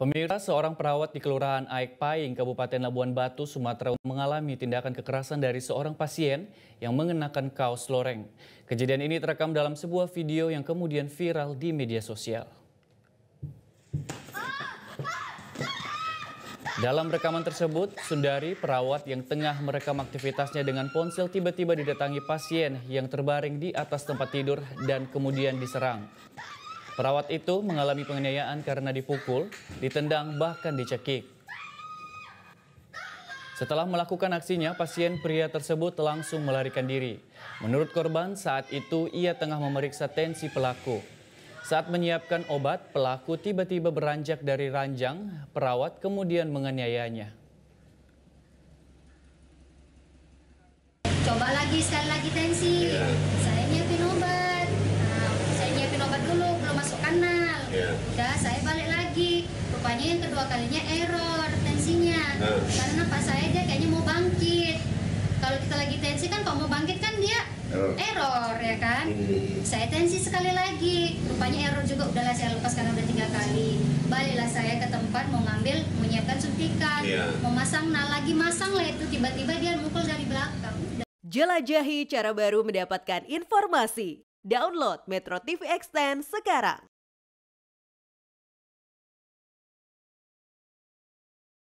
Pemirsa, seorang perawat di Kelurahan Aek Paying, Kabupaten Labuan Batu, Sumatera mengalami tindakan kekerasan dari seorang pasien yang mengenakan kaos loreng. Kejadian ini terekam dalam sebuah video yang kemudian viral di media sosial. Dalam rekaman tersebut, Sundari, perawat yang tengah merekam aktivitasnya dengan ponsel, tiba-tiba didatangi pasien yang terbaring di atas tempat tidur dan kemudian diserang. Perawat itu mengalami penganiayaan karena dipukul, ditendang, bahkan dicekik. Setelah melakukan aksinya, pasien pria tersebut langsung melarikan diri. Menurut korban, saat itu ia tengah memeriksa tensi pelaku. Saat menyiapkan obat, pelaku tiba-tiba beranjak dari ranjang, perawat kemudian menganiayanya. Coba lagi, sekali lagi tensi. Saya nyiapin obat. Saya nyiapin obat dulu, belum masuk kanal. Udah, saya balik lagi. Rupanya yang kedua kalinya error tensinya. Karena pas saya dia kayaknya mau bangkit. Kalau kita lagi tensi kan kalau mau bangkit kan dia error ya kan. Saya tensi sekali lagi. Rupanya error juga, udahlah saya lepas karena udah 3 kali. Baliklah saya ke tempat mau ngambil, menyiapkan suntikan. Mau masang, nah lagi masang lah itu tiba-tiba dia mukul dari belakang. Jelajahi cara baru mendapatkan informasi. Download Metro TV Extend sekarang.